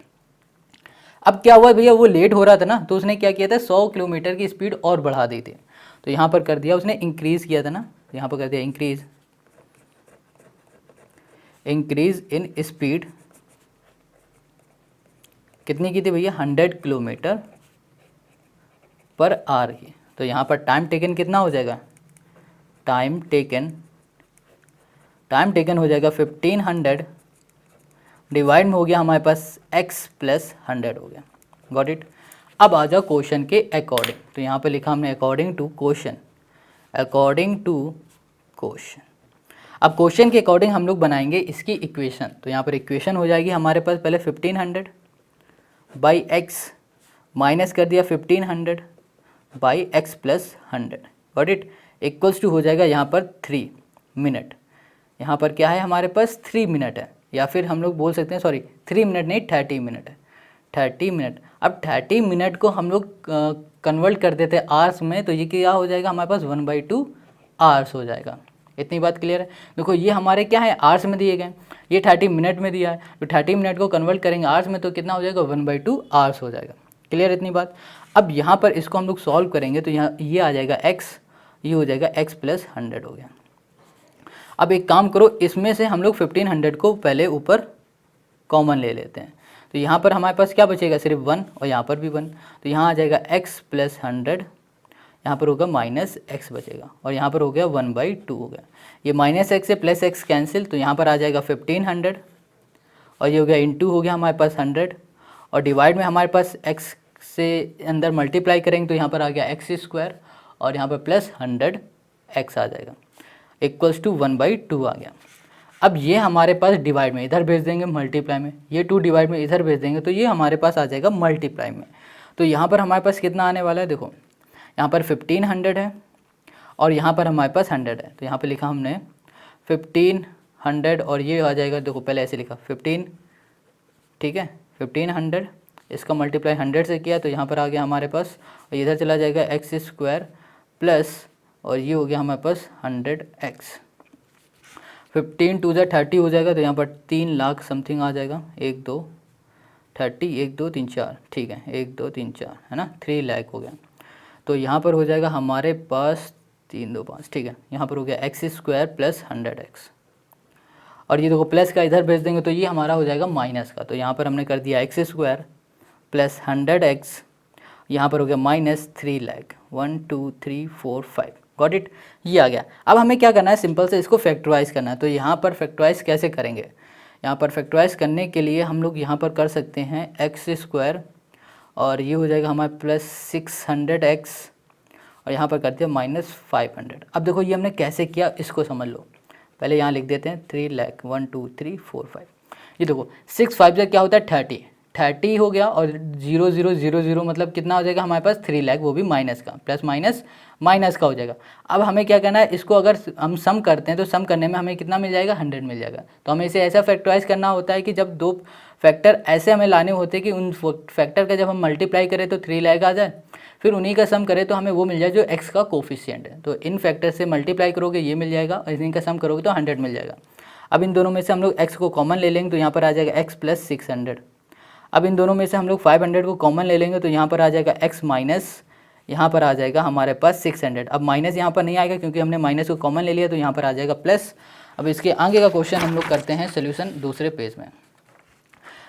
अब क्या हुआ भैया, वो लेट हो रहा था ना, तो उसने क्या किया था, 100 किलोमीटर की स्पीड और बढ़ा दी थी। तो यहाँ पर कर दिया उसने इंक्रीज़ किया था ना, तो यहाँ पर कर दिया इंक्रीज़ इन स्पीड, कितनी की थी भैया, 100 किलोमीटर पर आवर की। तो यहाँ पर टाइम टेकन कितना हो जाएगा, टाइम टेकन हो जाएगा 1500 डिवाइड में हो गया हमारे पास x प्लस 100 हो गया। Got it. अब आ जाओ क्वेश्चन के अकॉर्डिंग, तो यहाँ पे लिखा हमने अकॉर्डिंग टू क्वेश्चन। अब क्वेश्चन के अकॉर्डिंग हम लोग बनाएंगे इसकी इक्वेशन। तो यहाँ पर इक्वेशन हो जाएगी हमारे पास, पहले 1500 बाई x माइनस कर दिया 1500 by x plus 100। Got it. Equals to हो जाएगा यहाँ पर 3 मिनट। यहाँ पर क्या है हमारे पास, 3 मिनट है, या फिर हम लोग बोल सकते हैं, सॉरी 3 मिनट नहीं 30 मिनट है, 30 मिनट। अब 30 मिनट को हम लोग कन्वर्ट कर देते हैं आवर्स में, तो ये क्या हो जाएगा हमारे पास, 1/2 आवर्स हो जाएगा। इतनी बात क्लियर है। देखो ये हमारे क्या है, आवर्स में दिए गए, ये 30 मिनट में दिया है, तो 30 मिनट को कन्वर्ट करेंगे आवर्स में तो कितना हो जाएगा, 1/2 आवर्स हो जाएगा। क्लियर इतनी बात। अब यहाँ पर इसको हम लोग सॉल्व करेंगे तो यहाँ ये आ जाएगा x, ये हो जाएगा x प्लस 100 हो गया। अब एक काम करो, इसमें से हम लोग 1500 को पहले ऊपर कॉमन ले लेते हैं, तो यहाँ पर हमारे पास क्या बचेगा, सिर्फ 1, और यहाँ पर भी 1, तो यहाँ आ जाएगा x प्लस 100, यहाँ पर होगा माइनस x बचेगा, और यहाँ पर हो गया 1/2 हो गया। ये माइनस x से प्लस x कैंसिल, तो यहाँ पर आ जाएगा 1500, और ये हो गया इंटू हो गया हमारे पास 100, और डिवाइड में हमारे पास x से अंदर मल्टीप्लाई करेंगे तो यहाँ पर आ गया x², और यहाँ पर प्लस 100x आ जाएगा, इक्वल्स टू 1/2 आ गया। अब ये हमारे पास डिवाइड में इधर भेज देंगे मल्टीप्लाई में, ये 2 डिवाइड में इधर भेज देंगे तो ये हमारे पास आ जाएगा मल्टीप्लाई में। तो यहाँ पर हमारे पास कितना आने वाला है, देखो यहाँ पर 1500 है और यहाँ पर हमारे पास 100 है, तो यहाँ पर लिखा हमने 1500 और ये आ जाएगा, देखो पहले ऐसे लिखा 15, ठीक है 1500, इसका मल्टीप्लाई 100 से किया तो यहाँ पर आ गया हमारे पास, और इधर चला जाएगा x² प्लस, और ये हो गया हमारे पास 100x। 15 2 30 हो जाएगा, तो यहाँ पर 3 लाख समथिंग आ जाएगा, 1 2 30 1 2 3 4, ठीक है 1 2 3 4 है ना, 3 लाख हो गया। तो यहाँ पर हो जाएगा हमारे पास 3 2 5, ठीक है, यहाँ पर हो गया x² प्लस 100x, और ये देखो प्लस का इधर भेज देंगे तो ये हमारा हो जाएगा माइनस का, तो यहाँ पर हमने कर दिया x² प्लस 100x, यहाँ पर हो गया माइनस 3 लाख, 1 2 3 4 5। गॉट इट, ये आ गया। अब हमें क्या करना है, सिंपल से इसको फैक्टराइज करना है। तो यहाँ पर फैक्टराइज कैसे करेंगे, यहाँ पर फैक्टराइज करने के लिए हम लोग यहाँ पर कर सकते हैं x², और ये हो जाएगा हमारे प्लस 600x, और यहाँ पर करते हैं माइनस 500। अब देखो ये हमने कैसे किया इसको समझ लो, पहले यहाँ लिख देते हैं 3 लाख 1 2 3 4 5। ये देखो 6 5 से क्या होता है 30 हो गया, और 0 0 0 0 मतलब कितना हो जाएगा हमारे पास 3 लाख, वो भी माइनस का, प्लस माइनस माइनस का हो जाएगा। अब हमें क्या करना है, इसको अगर हम सम करते हैं तो सम करने में हमें कितना मिल जाएगा, 100 मिल जाएगा। तो हमें इसे ऐसा फैक्टराइज करना होता है कि जब दो फैक्टर ऐसे हमें लाने होते हैं कि उन फैक्टर का जब हम मल्टीप्लाई करें तो 3 लाख आ जाए, फिर उन्हीं का सम करें तो हमें वो मिल जाए जो x का कोफिशिएंट है। तो इन फैक्टर से मल्टीप्लाई करोगे ये मिल जाएगा, और इन्हीं का सम करोगे तो 100 मिल जाएगा। अब इन दोनों में से हम लोग x को कॉमन ले लेंगे तो यहाँ पर आ जाएगा x प्लस 600। अब इन दोनों में से हम लोग 500 को कॉमन ले लेंगे तो यहाँ पर आ जाएगा x माइनस, यहाँ पर आ जाएगा हमारे पास 600। अब माइनस यहाँ पर नहीं आएगा क्योंकि हमने माइनस को कॉमन ले लिया, तो यहाँ पर आ जाएगा प्लस। अब इसके आगे का क्वेश्चन हम लोग करते हैं सोल्यूशन दूसरे पेज में।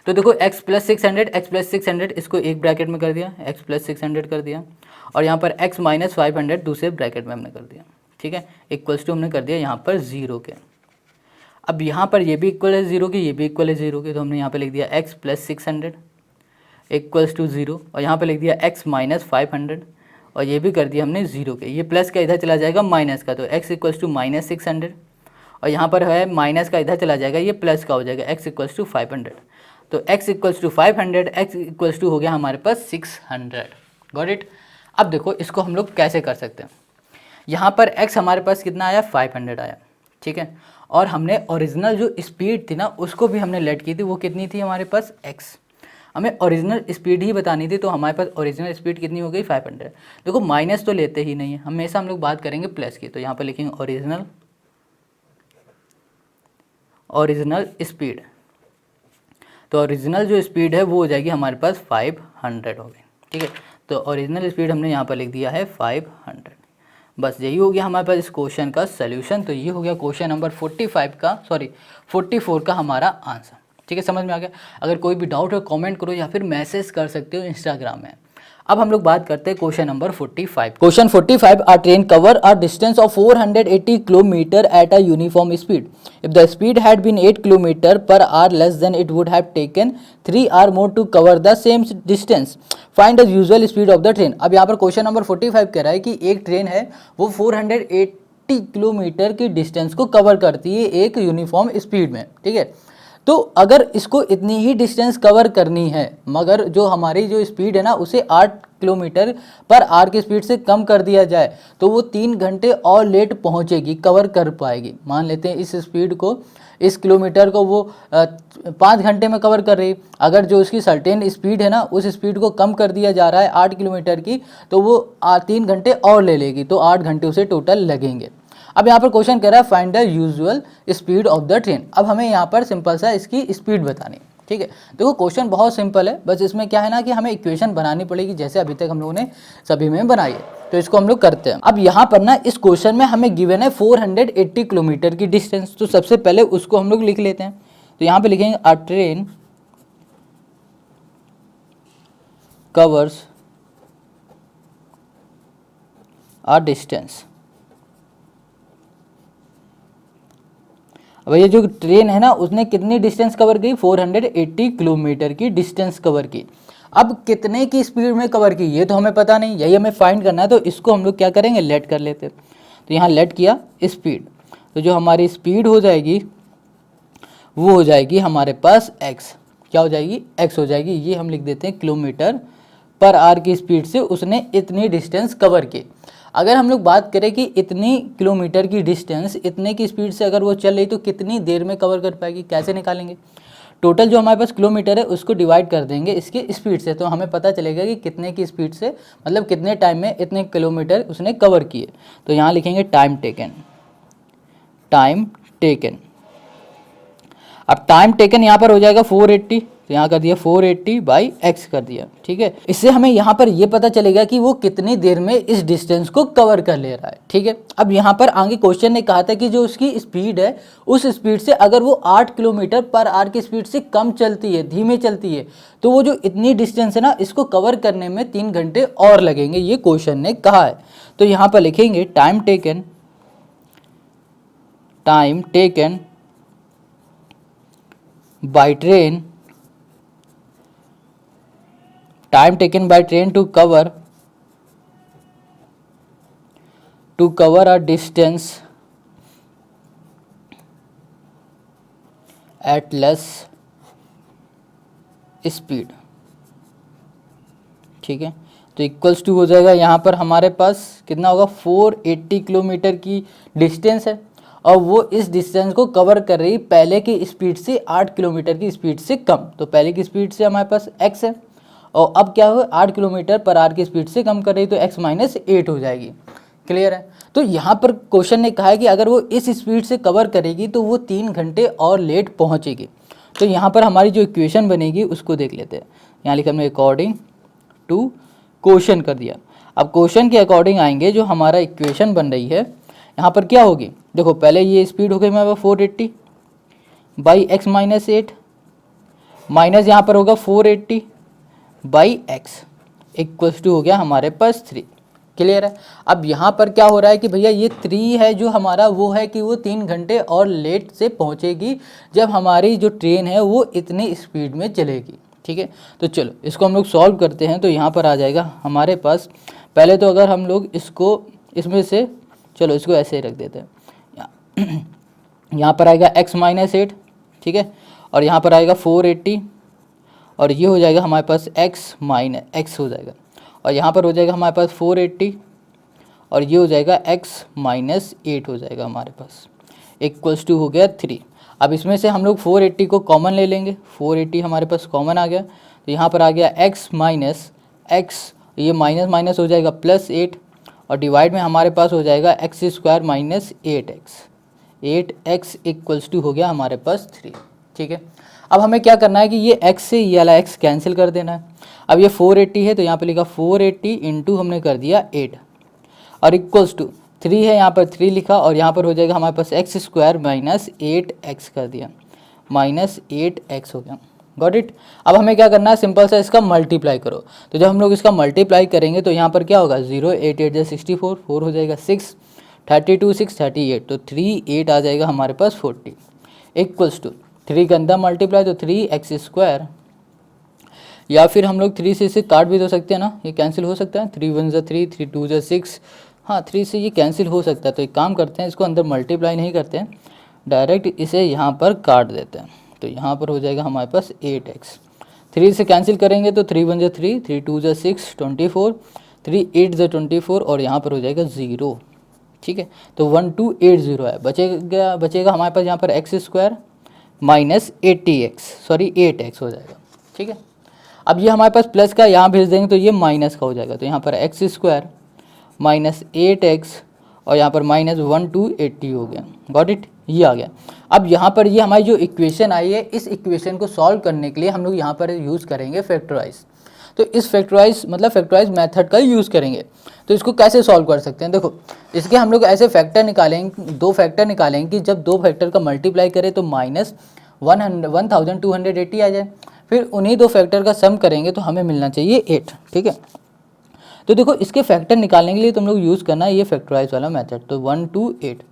तो देखो x प्लस 600 इसको एक ब्रैकेट में कर दिया, x प्लस 600 कर दिया, और यहाँ पर x माइनस 500 दूसरे ब्रैकेट में हमने कर दिया, ठीक है, इक्वल्स टू हमने कर दिया यहाँ पर 0 के। अब यहाँ पर ये भी इक्वल है 0 के, ये भी इक्वल है 0 के, तो हमने यहाँ पर लिख दिया x प्लस 600 इक्वल्स टू 0, और यहाँ पर लिख दिया x माइनस 500, और ये भी कर दिया हमने 0 के। ये प्लस का इधर चला जाएगा माइनस का, तो x इक्वल्स टू माइनस 600, और यहाँ पर है माइनस का इधर चला जाएगा, ये प्लस का हो जाएगा, x इक्वल्स टू 500। तो x equals to 500, x equals to हो गया हमारे पास 600। Got it. अब देखो इसको हम लोग कैसे कर सकते हैं, यहाँ पर x हमारे पास कितना आया, 500 आया, ठीक है, और हमने ओरिजिनल जो स्पीड थी ना उसको भी हमने लेट की थी, वो कितनी थी हमारे पास x। हमें ओरिजिनल स्पीड ही बतानी थी, तो हमारे पास ओरिजिनल स्पीड कितनी हो गई, 500। देखो माइनस तो लेते ही नहीं है, हमेशा हम लोग बात करेंगे प्लस की, तो यहाँ पर लिखेंगे ओरिजिनल स्पीड। तो ओरिजिनल जो स्पीड है वो हो जाएगी हमारे पास 500 हो गई, ठीक है। तो ओरिजिनल स्पीड हमने यहाँ पर लिख दिया है 500। बस यही हो गया हमारे पास इस क्वेश्चन का सल्यूशन। तो ये हो गया क्वेश्चन नंबर 44 का हमारा आंसर, ठीक है। समझ में आ गया? अगर कोई भी डाउट हो कमेंट करो या फिर मैसेज कर सकते हो इंस्टाग्राम में। अब हम लोग बात करते हैं question number 45। Question 45, a train cover a distance of 480 kilometre at a uniform speed. If the speed had been 8 kilometre per hour less than it would have taken 3 hour more to cover the same distance, find the usual speed of the train. अब यहाँ पर question number 45 कह रहा है कि एक train है वो 480 किलोमीटर की डिस्टेंस को कवर करती है एक यूनिफॉर्म स्पीड में, ठीक है। तो अगर इसको इतनी ही डिस्टेंस कवर करनी है मगर जो हमारी जो स्पीड है ना उसे 8 किलोमीटर पर आवर की स्पीड से कम कर दिया जाए तो वो 3 घंटे और लेट पहुंचेगी, कवर कर पाएगी। मान लेते हैं इस स्पीड को, इस किलोमीटर को वो 5 घंटे में कवर कर रही, अगर जो उसकी सर्टेन स्पीड है ना उस स्पीड को कम कर दिया जा रहा है 8 किलोमीटर की, तो वो 3 घंटे और ले लेगी, तो 8 घंटे उसे टोटल लगेंगे। अब यहाँ पर क्वेश्चन कह रहा है find the usual speed of the train. अब हमें यहाँ पर सिंपल सा इसकी स्पीड बतानी, ठीक है। देखो क्वेश्चन बहुत सिंपल है, बस इसमें क्या है ना कि हमें इक्वेशन बनानी पड़ेगी जैसे अभी तक हम लोगों ने सभी में बनाई है। तो इसको हम लोग करते हैं। अब यहाँ पर ना इस क्वेश्चन में हमें गिवन है 480 किलोमीटर की डिस्टेंस, तो सबसे पहले उसको हम लोग लिख लेते हैं। तो यहाँ पे लिखेंगे अ ट्रेन कवर्स अ डिस्टेंस। अब ये जो ट्रेन है ना उसने कितनी डिस्टेंस कवर की, 480 किलोमीटर की डिस्टेंस कवर की। अब कितने की स्पीड में कवर की ये तो हमें पता नहीं, यही हमें फाइंड करना है। तो इसको हम लोग क्या करेंगे, लेट कर लेते हैं। तो यहाँ लेट किया स्पीड, तो जो हमारी स्पीड हो जाएगी वो हो जाएगी हमारे पास x। क्या हो जाएगी, x हो जाएगी। ये हम लिख देते हैं किलोमीटर पर आवर की स्पीड से उसने इतनी डिस्टेंस कवर की। अगर हम लोग बात करें कि इतनी किलोमीटर की डिस्टेंस इतने की स्पीड से अगर वो चल रही तो कितनी देर में कवर कर पाएगी, कैसे निकालेंगे? टोटल जो हमारे पास किलोमीटर है उसको डिवाइड कर देंगे इसके स्पीड से, तो हमें पता चलेगा कि कितने की स्पीड से मतलब कितने टाइम में इतने किलोमीटर उसने कवर किए। तो यहाँ लिखेंगे टाइम टेकन, टाइम टेकन। अब टाइम टेकन यहाँ पर हो जाएगा 480, तो यहाँ कर दिया 480 बाई x कर दिया, ठीक है। इससे हमें यहाँ पर ये पता चलेगा कि वो कितनी देर में इस डिस्टेंस को कवर कर ले रहा है, ठीक है। अब यहाँ पर आगे क्वेश्चन ने कहा था कि जो उसकी स्पीड है उस स्पीड से अगर वो 8 किलोमीटर पर आवर की स्पीड से कम चलती है, धीमे चलती है, तो वो जो इतनी डिस्टेंस है ना इसको कवर करने में 3 घंटे और लगेंगे, ये क्वेश्चन ने कहा है। तो यहाँ पर लिखेंगे time taken by train, time taken by train to cover a distance at less speed, ठीक है। तो इक्वल्स टू हो जाएगा यहाँ पर हमारे पास कितना होगा, 480 किलोमीटर की डिस्टेंस है और वो इस डिस्टेंस को कवर कर रही पहले की स्पीड से 8 किलोमीटर की स्पीड से कम। तो पहले की स्पीड से हमारे पास x है और अब क्या हुआ 8 किलोमीटर पर आवर की स्पीड से कम कर रही, तो x माइनस 8 हो जाएगी। क्लियर है? तो यहाँ पर क्वेश्चन ने कहा है कि अगर वो इस स्पीड से कवर करेगी तो वो 3 घंटे और लेट पहुँचेगी। तो यहाँ पर हमारी जो इक्वेशन बनेगी उसको देख लेते हैं। यहाँ लिखा हमने अकॉर्डिंग टू क्वेश्चन कर दिया। अब क्वेश्चन के अकॉर्डिंग आएंगे, जो हमारा इक्वेशन बन रही है यहाँ पर क्या होगी, देखो पहले ये स्पीड हो गई हमारे 480 बाई x माइनस 8 माइनस यहाँ पर होगा 480 बाई x इक्वल्स टू हो गया हमारे पास 3। क्लियर है? अब यहाँ पर क्या हो रहा है कि भैया ये 3 है जो हमारा वो है कि वो 3 घंटे और लेट से पहुँचेगी जब हमारी जो ट्रेन है वो इतनी स्पीड में चलेगी, ठीक है। तो चलो इसको हम लोग सॉल्व करते हैं। तो यहाँ पर आ जाएगा हमारे पास, पहले तो अगर हम लोग इसको इसमें से, चलो इसको ऐसे ही रख देते हैं। यहाँ पर आएगा x माइनस 8, ठीक है, और यहाँ पर आएगा 480 और ये हो जाएगा हमारे पास x माइनस x हो जाएगा, और यहाँ पर हो जाएगा हमारे पास 480 और ये हो जाएगा x माइनस 8 हो जाएगा हमारे पास, इक्वल्स टू हो गया 3। अब इसमें से हम लोग 480 को कॉमन ले लेंगे, 480 हमारे पास कॉमन आ गया, तो यहाँ पर आ गया x माइनस x, ये माइनस माइनस हो जाएगा प्लस 8 और डिवाइड में हमारे पास हो जाएगा x square minus 8x equals to हो गया हमारे पास 3, ठीक है। अब हमें क्या करना है कि ये x से ये वाला x कैंसिल कर देना है। अब ये 480 है तो यहाँ पे लिखा 480 इंटू हमने कर दिया 8 और इक्वल्स टू 3 है, यहाँ पर 3 लिखा और यहाँ पर हो जाएगा हमारे पास एक्स स्क्वायर माइनस 8x कर दिया, माइनस 8x हो गया। Got it. अब हमें क्या करना है, सिंपल सा इसका मल्टीप्लाई करो। तो जब हम लोग इसका मल्टीप्लाई करेंगे तो यहाँ पर क्या होगा 0 8 8 64, 4 हो जाएगा 6, 32 6 38, तो 3 8 आ जाएगा हमारे पास 40 इक्वल्स टू 3 के अंदर मल्टीप्लाई तो 3x स्क्वायर, या फिर हम लोग 3 से इसे काट भी तो सकते हैं ना, ये कैंसिल हो सकता है, 3 1 ज़ा 3, 3 2 ज़ा 6, हाँ 3 से ये कैंसिल हो सकता है। तो एक काम करते हैं, इसको अंदर मल्टीप्लाई नहीं करते हैं, डायरेक्ट इसे यहाँ पर काट देते हैं। तो यहाँ पर हो जाएगा हमारे पास 8x, 3 से कैंसिल करेंगे तो 3 1 ज़ा 3, 3 2 ज़ा 6 24, 3 8 ज़ा 24 और यहाँ पर हो जाएगा 0। ठीक है, तो 1280 है, बचेगा हमारे पास यहाँ पर एक्स स्क्वायर माइनस 8x हो जाएगा। ठीक है, अब ये हमारे पास प्लस का यहाँ भेज देंगे तो ये माइनस का हो जाएगा, तो यहाँ पर एक्स स्क्वायर माइनस 8x और यहाँ पर माइनस 1280 हो गया। गॉट इट, ये आ गया। अब यहाँ पर ये हमारी जो इक्वेशन आई है, इस इक्वेशन को सॉल्व करने के लिए हम लोग यहाँ पर यूज़ करेंगे फैक्टराइज। तो इस फैक्टराइज मेथड का यूज़ करेंगे। तो इसको कैसे सॉल्व कर सकते हैं, देखो इसके हम लोग ऐसे फैक्टर निकालेंगे, 2 फैक्टर निकालेंगे कि जब 2 फैक्टर का मल्टीप्लाई करें तो माइनस 1280 आ जाए, फिर उन्हीं 2 फैक्टर का सम करेंगे तो हमें मिलना चाहिए 8। ठीक है, तो देखो इसके फैक्टर निकालने के लिए तुम लोग यूज़ करना है ये फैक्टराइज वाला मेथड। तो 1 2 8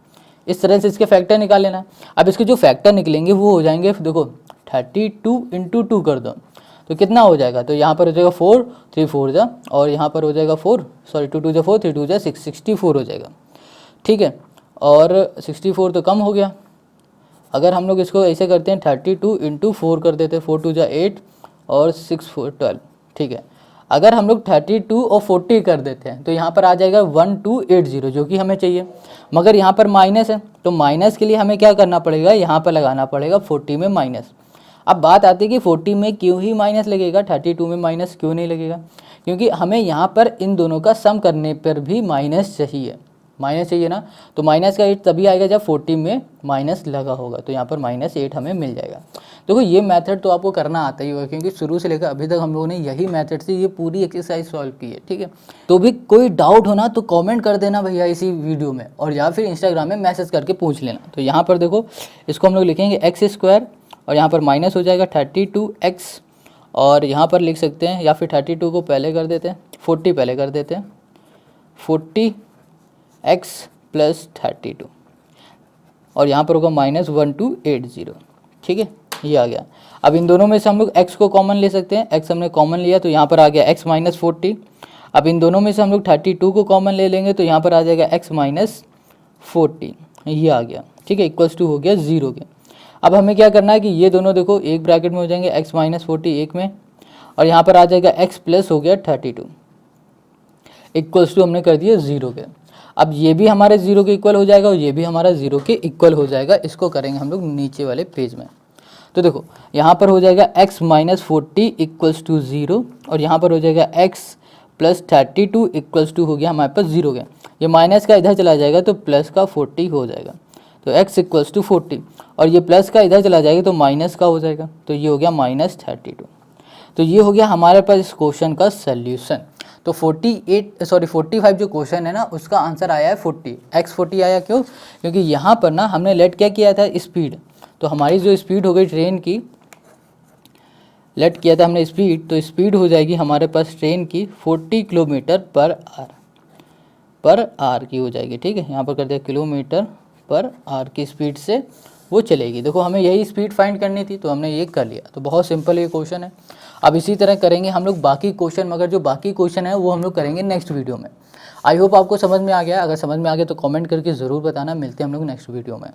इस तरह से इसके फैक्टर निकाल लेना है। अब इसके जो फैक्टर निकलेंगे वो हो जाएंगे, देखो 32 इंटू 2 कर दो तो कितना हो जाएगा, तो यहाँ पर हो जाएगा 4 3 4 जा और यहाँ पर हो जाएगा 4 सॉरी 2 2 जा 4 3 2 जा 6 64 हो जाएगा। ठीक है, और 64 तो कम हो गया। अगर हम लोग इसको ऐसे करते हैं 32 इंटू 4 कर देते हैं, 4 2 जा 8 और 6 4 12। ठीक है, अगर हम लोग 32 और 40 कर देते हैं तो यहाँ पर आ जाएगा 1280 जो कि हमें चाहिए, मगर यहाँ पर माइनस है तो माइनस के लिए हमें क्या करना पड़ेगा, यहाँ पर लगाना पड़ेगा 40 में माइनस। अब बात आती है कि 40 में क्यों ही माइनस लगेगा, 32 में माइनस क्यों नहीं लगेगा, क्योंकि हमें यहाँ पर इन दोनों का सम करने पर भी माइनस चाहिए ना। तो माइनस का 8 तभी आएगा जब 40 में माइनस लगा होगा, तो यहाँ पर -8 हमें मिल जाएगा। देखो ये मेथड तो आपको करना आता ही होगा, क्योंकि शुरू से लेकर अभी तक हम लोगों ने यही मेथड से ये पूरी एक्सरसाइज सॉल्व की है। ठीक है, तो भी कोई डाउट हो ना तो कमेंट कर देना भैया इसी वीडियो में, और या फिर इंस्टाग्राम में मैसेज करके पूछ लेना। तो यहाँ पर देखो इसको हम लोग लिखेंगे एक्स स्क्वायर और यहाँ पर माइनस हो जाएगा 32x और यहाँ पर लिख सकते हैं, या फिर 32 को पहले कर देते हैं, 40 पहले कर देते हैं, 40x प्लस 32 और यहाँ पर होगा -1280। ठीक है, ये आ गया। अब इन दोनों में से हम लोग x को कॉमन ले सकते हैं, x हमने कॉमन लिया तो यहाँ पर आ गया x माइनस 40। अब इन दोनों में से हम लोग 32 को कॉमन ले लेंगे तो यहाँ पर आ जाएगा x माइनस 40, ये आ गया। ठीक है, इक्वल्स टू हो गया 0 के। अब हमें क्या करना है कि ये दोनों देखो एक ब्रैकेट में हो जाएंगे, x माइनस 40 एक में और यहाँ पर आ जाएगा x प्लस हो गया 32 इक्वल्स टू हमने कर दिया 0 के। अब ये भी हमारे 0 के इक्वल हो जाएगा और ये भी हमारा 0 के इक्वल हो जाएगा। इसको करेंगे हम लोग नीचे वाले पेज में। तो देखो यहाँ पर हो जाएगा x माइनस 40 इक्वल्स टू 0 और यहाँ पर हो जाएगा x प्लस 32 इक्वल्स टू हो गया हमारे पास 0 के। ये माइनस का इधर चला जाएगा तो प्लस का 40 हो जाएगा, तो x इक्वल्स टू 40 और ये प्लस का इधर चला जाएगा तो माइनस का हो जाएगा, तो ये हो गया -32। तो ये हो गया हमारे पास इस क्वेश्चन का सल्यूशन। तो 45 जो क्वेश्चन है ना उसका आंसर आया है 40, x 40 आया। क्यों? क्योंकि यहाँ पर ना हमने लेट क्या किया था, स्पीड। तो हमारी जो स्पीड हो गई ट्रेन की, लेट किया था हमने स्पीड, तो स्पीड हो जाएगी हमारे पास ट्रेन की 40 किलोमीटर पर आर की हो जाएगी। ठीक है, यहाँ पर कर दिया किलोमीटर पर आर की स्पीड से वो चलेगी। देखो हमें यही स्पीड फाइंड करनी थी तो हमने ये कर लिया। तो बहुत सिंपल ये क्वेश्चन है। अब इसी तरह करेंगे हम लोग बाकी क्वेश्चन, मगर जो बाकी क्वेश्चन है वो हम लोग करेंगे नेक्स्ट वीडियो में। आई होप आपको समझ में आ गया। अगर समझ में आ गया तो कमेंट करके ज़रूर बताना। मिलते हैं हम लोग नेक्स्ट वीडियो में।